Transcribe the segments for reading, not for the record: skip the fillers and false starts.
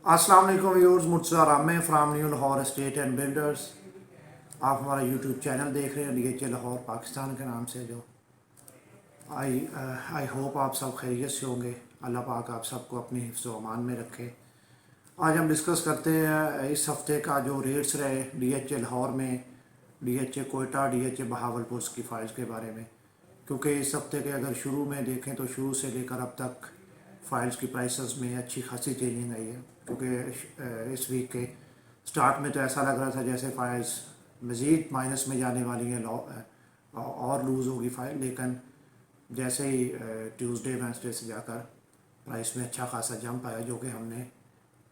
अस्सलाम वालेकुम व्यूअर्स, मुर्तज़ा रामे from new Lahore estate and builders. आप हमारा यूट्यूब चैनल देख रहे हैं डीएचए लाहौर पाकिस्तान के नाम से। जो आई होप आप सब खैरियत से होंगे। अल्लाह पाक आप सबको अपनी हिफ्ज़ व अमान में रखे। आज हम डिस्कस करते हैं इस हफ़्ते का जो रेट्स रहे डीएचए लाहौर में, डीएचए कोयटा, डीएचए बहावलपुर की फ़ाइल्स के बारे में। क्योंकि इस हफ़्ते के अगर शुरू में देखें तो शुरू से लेकर अब तक फ़ाइल्स की प्राइसेस में अच्छी खासी चेंजिंग आई है। क्योंकि इस वीक के स्टार्ट में तो ऐसा लग रहा था जैसे फाइल्स मज़ीद माइनस में जाने वाली हैं, और लूज़ होगी फाइल। लेकिन जैसे ही ट्यूसडे वेंसडे से जाकर प्राइस में अच्छा खासा जंप आया, जो कि हमने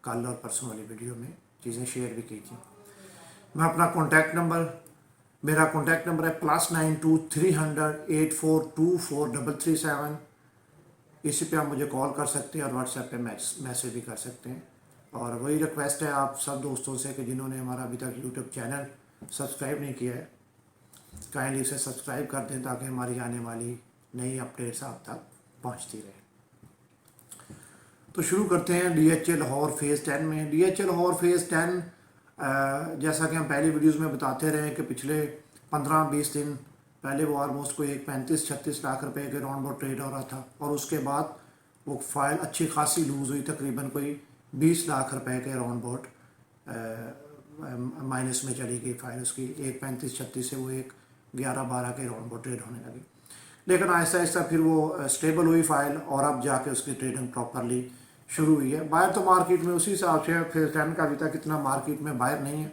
कल और परसों वाली वीडियो में चीज़ें शेयर भी की थी। मैं अपना मेरा कॉन्टैक्ट नंबर है +92 300 84243337। इसी पे आप मुझे कॉल कर सकते हैं और व्हाट्सएप पे मैसेज भी कर सकते हैं। और वही रिक्वेस्ट है आप सब दोस्तों से कि जिन्होंने हमारा अभी तक यूट्यूब चैनल सब्सक्राइब नहीं किया है, काइंडली इसे सब्सक्राइब कर दें ताकि हमारी आने वाली नई अपडेट्स आप तक पहुंचती रहे। तो शुरू करते हैं डीएचए लाहौर फ़ेज़ 10 में। डीएचए लाहौर फ़ेज़ 10 जैसा कि हम पहले वीडियोस में बताते रहे कि पिछले 15-20 दिन पहले वो ऑलमोस्ट कोई एक 35-36 लाख रुपए के राउंड अबाउट ट्रेड हो रहा था, और उसके बाद वो फाइल अच्छी खासी लूज़ हुई, तकरीबन कोई 20 लाख रुपए के राउंड अबाउट माइनस में चली गई फाइल उसकी। एक 35-36 से वो एक 11-12 के राउंड अबाउट ट्रेड होने लगी। लेकिन आहिस्ता आहिस्ता फिर वो स्टेबल हुई फाइल, और अब जाके उसकी ट्रेडिंग प्रॉपरली शुरू हुई है। बाहर तो मार्केट में उसी हिसाब से फेज़ 10 का अभी तक इतना मार्केट में बाहर नहीं है,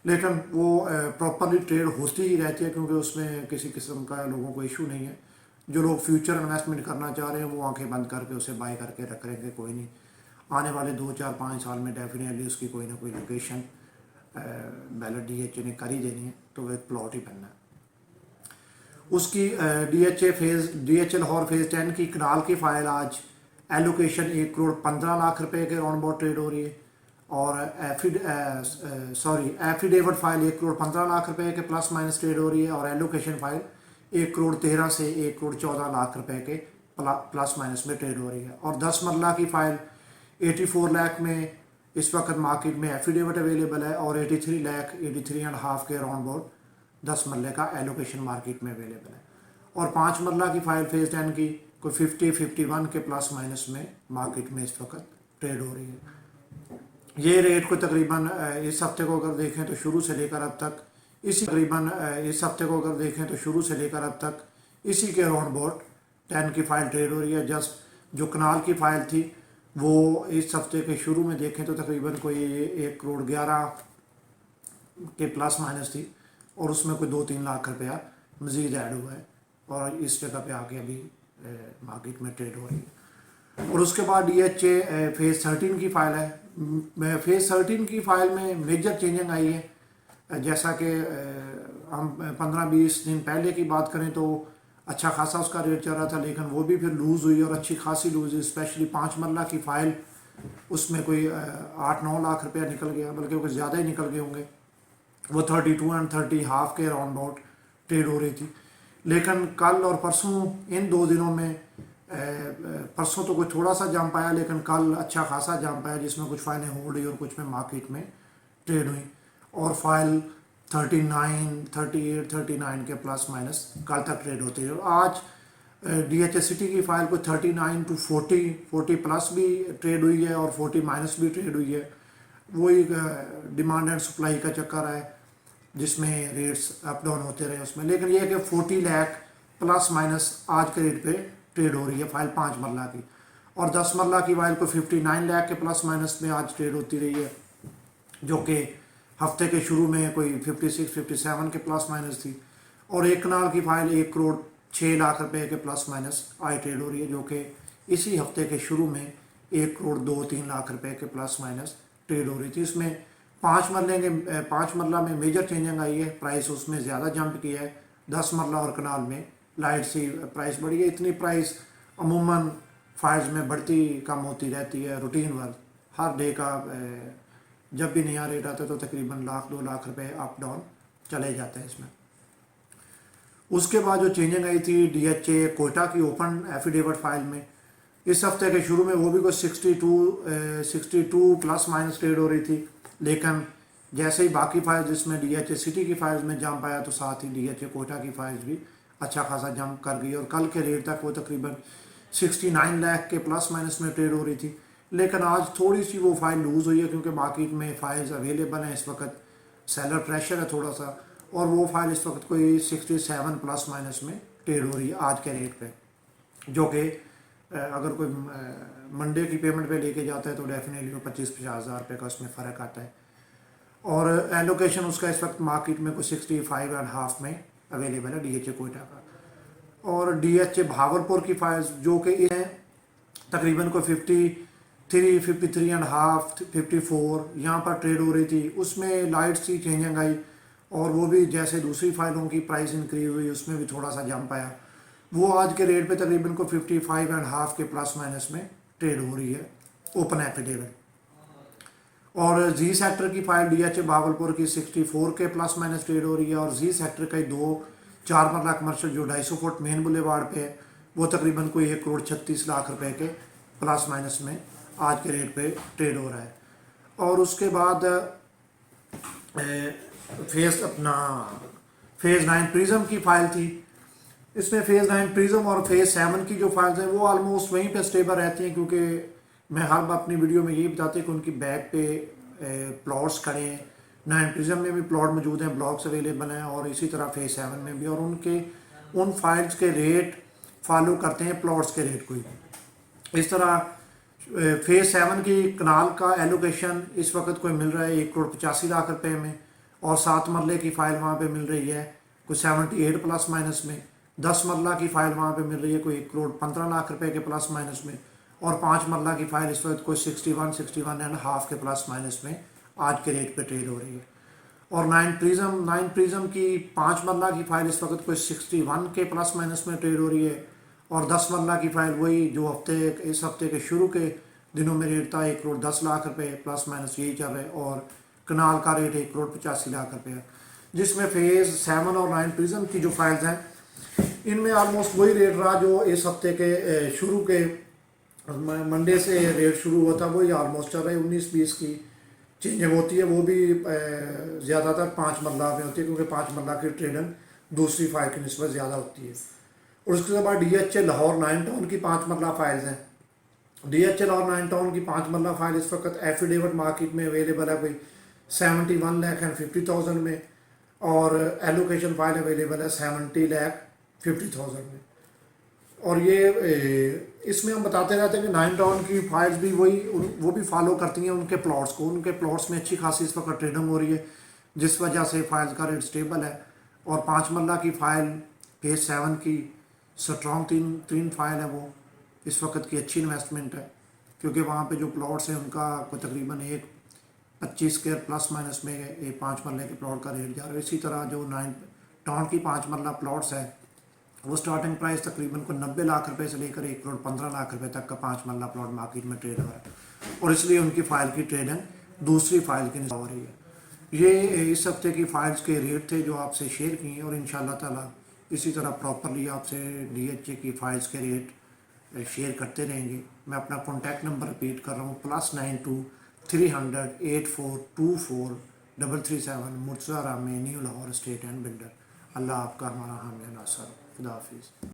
लेकिन वो प्रॉपरली ट्रेड होती ही रहती है, क्योंकि उसमें किसी किस्म का लोगों को इशू नहीं है। जो लोग फ्यूचर इन्वेस्टमेंट करना चाह रहे हैं वो आंखें बंद करके उसे बाय करके रख रहे हैं, कोई नहीं, आने वाले 2-4-5 साल में डेफिनेटली उसकी कोई ना कोई लोकेशन बैलेट डीएचए ने कर ही देनी है, तो वो एक प्लॉट ही बनना है उसकी। डीएचए लाहौर फ़ेज़ 10 की कनाल की फ़ाइल आज एलोकेशन 1 करोड़ 15 लाख रुपए के राउंड अबाउट ट्रेड हो रही है, और एफिडेविट फाइल 1 करोड़ 15 लाख रुपए के प्लस माइनस ट्रेड हो रही है, और एलोकेशन फाइल 1 करोड़ 13 से 1 करोड़ 14 लाख रुपए के प्लस माइनस में ट्रेड हो रही है। और 10 मरला की फाइल 84 लाख में इस वक्त मार्केट में एफिडेविट अवेलेबल है, और 83 लाख 83.5 के राउंड अबाउट 10 मरले का एलोकेशन मार्केट में अवेलेबल है। और 5 मरला की फाइल फ़ेज़ 10 की कोई 50-51 के प्लस माइनस में मार्केट में इस वक्त ट्रेड हो रही है। ये रेट को तकरीबन इस हफ्ते को अगर देखें तो शुरू से लेकर अब तक इसी के राउंड अबाउट 10 की फाइल ट्रेड हो रही है। जस्ट जो कनाल की फाइल थी वो इस हफ्ते के शुरू में देखें तो तकरीबन कोई 1 करोड़ 11 के प्लस माइनस थी, और उसमें कोई 2-3 लाख रुपया मज़ीद ऐड हुआ है, और इस जगह पे आके अभी मार्केट में ट्रेड हो रही है। और उसके बाद डीएचए फ़ेज़ 13 की फ़ाइल है। फ़ेज़ 13 की फ़ाइल में मेजर चेंजिंग आई है। जैसा कि हम 15-20 दिन पहले की बात करें तो अच्छा खासा उसका रेट चल रहा था, लेकिन वो भी फिर लूज़ हुई, और अच्छी खासी लूज़ हुई। स्पेशली 5 मरला की फ़ाइल, उसमें कोई 8-9 लाख रुपया निकल गया, बल्कि कुछ ज़्यादा ही निकल गए होंगे। वो 32 एंड 30.5 के राउंड अबाउट ट्रेड हो रही थी। लेकिन कल और परसों, इन 2 दिनों में परसों तो कोई थोड़ा सा जंप आया, लेकिन कल अच्छा खासा जंप आया, जिसमें कुछ फाइलें होल्ड हुई और कुछ में मार्केट में ट्रेड हुई, और फाइल 39, 38, 39 के प्लस माइनस कल तक ट्रेड होती है। आज डीएचए सिटी की फाइल को 39 to 40 प्लस भी ट्रेड हुई है, और 40 माइनस भी ट्रेड हुई है। वही डिमांड एंड सप्लाई का चक्कर है, जिसमें रेट्स अप डाउन होते रहे उसमें। लेकिन यह है कि 40 लाख प्लस माइनस आज के रेट पे ट्रेड हो रही है फाइल 5 मरला की, और 10 मरला की फाइल को 59 लाख के प्लस माइनस में आज ट्रेड होती रही है, जो कि हफ्ते के शुरू में कोई 56-57 के प्लस माइनस थी। और एक कनाल की फाइल 1 करोड़ 6 लाख रुपए के प्लस माइनस आज ट्रेड हो रही है, जो कि इसी हफ्ते के शुरू में 1 करोड़ 2-3 लाख रुपए के प्लस माइनस ट्रेड हो रही थी। इसमें 5 मरला में मेजर चेंजिंग आई है, प्राइस उसमें ज़्यादा जंप किया है। 10 मरला और कनाल में लाइट सी प्राइस बढ़ी है। इतनी प्राइस अमूमन फाइल्स में बढ़ती कम होती रहती है, रूटीन वर्क हर डे का। जब भी नया रेट आता है तो तकरीबन 1-2 लाख रुपए अप डाउन चले जाते हैं इसमें। उसके बाद जो चेंजिंग आई थी डीएचए कोयटा की ओपन एफिडेविट फाइल में, इस हफ्ते के शुरू में वो भी कुछ 62 प्लस माइनस ट्रेड हो रही थी, लेकिन जैसे ही बाकी फाइल्स जिसमें DHA सिटी की फाइल्स में जंप आया तो साथ ही DHA कोटा की फाइल्स भी अच्छा खासा जंप कर गई और कल के रेट तक वो तकरीबन 69 लाख के प्लस माइनस में ट्रेड हो रही थी। लेकिन आज थोड़ी सी वो फाइल लूज़ हुई है क्योंकि मार्केट में फाइल्स अवेलेबल हैं इस वक्त, सेलर प्रेशर है थोड़ा सा, और वो फाइल इस वक्त कोई 67 प्लस माइनस में ट्रेड हो रही है आज के रेट पे, जो कि अगर कोई मंडे की पेमेंट पे लेके जाता है तो डेफिनेटली वो 25-50 हज़ार रुपये का उसमें फ़र्क आता है। और एलोकेशन उसका इस वक्त मार्केट में कोई 65.5 में अवेलेबल है DHA कोयटा का। और DHA भावलपुर की फाइल्स जो कि तकरीबन कोई 53, 53.5, 54 यहाँ पर ट्रेड हो रही थी, उसमें लाइट सी चेंजिंग आई और वो भी जैसे दूसरी फाइलों की प्राइस इंक्रीज हुई उसमें भी थोड़ा सा जंप आया। वो आज के रेट पे तकरीबन को 55.5 के प्लस माइनस में ट्रेड हो रही है ओपन एफिडेविट। और जी सेक्टर की फाइल DHA भावलपुर की 64 के प्लस माइनस ट्रेड हो रही है और जी सेक्टर का 4 मरला कमर्शियल जो 250 फुट मेन बुलेवार्ड पे है वो तकरीबन कोई 1,36 करोड़ रुपए के प्लस माइनस में आज के रेट पे ट्रेड हो रहा है। और उसके बाद फेज़ 9 प्रिज्म की फाइल थी, इसमें फेज़ 9 प्रिज्म और फेज़ 7 की जो फाइल्स हैं वो ऑलमोस्ट वहीं पे स्टेबल रहती हैं, क्योंकि मैं हर बार अपनी वीडियो में यही बताते हैं कि उनकी बैक पे प्लॉट्स खड़े हैं। 9 प्रिज्म में भी प्लॉट मौजूद हैं, ब्लॉक्स अवेलेबल हैं, और इसी तरह फेज़ 7 में भी, और उन फाइल्स के रेट फॉलो करते हैं प्लॉट्स के रेट को ही। इस तरह फेज़ 7 की कनाल का एलोकेशन इस वक्त कोई मिल रहा है 1,85 करोड़ रुपए में, और 7 मरले की फ़ाइल वहाँ पे मिल रही है कोई 78 प्लस माइनस में, 10 मरला की फ़ाइल वहाँ पे मिल रही है कोई 1,15 करोड़ रुपए के प्लस माइनस में, और 5 मरला की फ़ाइल इस वक्त कोई 61.5 के प्लस माइनस में आज के रेट पे ट्रेड हो रही है। और 9 प्रिज्म की 5 मरला की फ़ाइल इस वक्त कोई 61 के प्लस माइनस में ट्रेड हो रही है, और 10 मरला की फ़ाइल वही जो इस हफ्ते के शुरू के दिनों में रेट था 1,10 करोड़ रुपए प्लस माइनस यही चल रहा है, और कनाल का रेट 1,85 करोड़ रुपए है। जिसमें फेज़ 7 और 9 प्रिज्म की जो फाइल्स हैं इनमें ऑलमोस्ट वही रेट रहा जो इस हफ्ते के शुरू के मंडे से रेट शुरू हुआ था, वही ऑलमोस्ट चल रहा है। 19-20 की चेंजिंग होती है, वो भी ज़्यादातर 5 मरला में होती है, क्योंकि 5 मरला की ट्रेडिंग दूसरी फाइल की निस्बत ज़्यादा होती है। और उसके बाद DHA लाहौर 9 टाउन की 5 मरला फाइल्स हैं। DHA लाहौर 9 टाउन की 5 मरला फाइल इस वक्त एफिडेविट मार्केट में अवेलेबल है कोई 71,50,000 में, और एलोकेशन फाइल अवेलेबल है 70,50,000 में। और ये इसमें हम बताते रहते हैं कि 9 टाउन की फाइल्स भी वो भी फॉलो करती हैं उनके प्लॉट्स को, उनके प्लॉट्स में अच्छी खासी इस वक्त ट्रेडिंग हो रही है, जिस वजह से फाइल्स का रेट स्टेबल है। और 5 मरला की फ़ाइल फेज़ 7 की स्ट्रॉन्ग तीन फाइल है, वो इस वक्त की अच्छी इन्वेस्टमेंट है, क्योंकि वहाँ पे जो प्लॉट्स हैं उनका को तकरीबन 25 के प्लस माइनस में 5 मरले के प्लॉट का रेट जा रहा है। इसी तरह जो 9 टाउन की 5 मरला प्लॉट्स है वो स्टार्टिंग प्राइस तकरीबन को 90 लाख रुपए से लेकर 1,15 लाख रुपए तक का 5 मरला प्लॉट मार्केट में ट्रेड हो रहा है, और इसलिए उनकी फ़ाइल की ट्रेडिंग दूसरी फाइल की हो रही है। ये इस हफ्ते की फाइल्स के रेट थे जो आपसे शेयर किए, और इंशाल्लाह ताला इसी तरह प्रॉपरली आपसे DHA की फ़ाइल्स के रेट शेयर करते रहेंगे। मैं अपना कॉन्टैक्ट नंबर रिपीट कर रहा हूँ, +92 300 8424 337, Murtaza Rami, new Lahore state and builder. अल्लाह आपका हमारा हामी नासर। खुदा हाफिज़।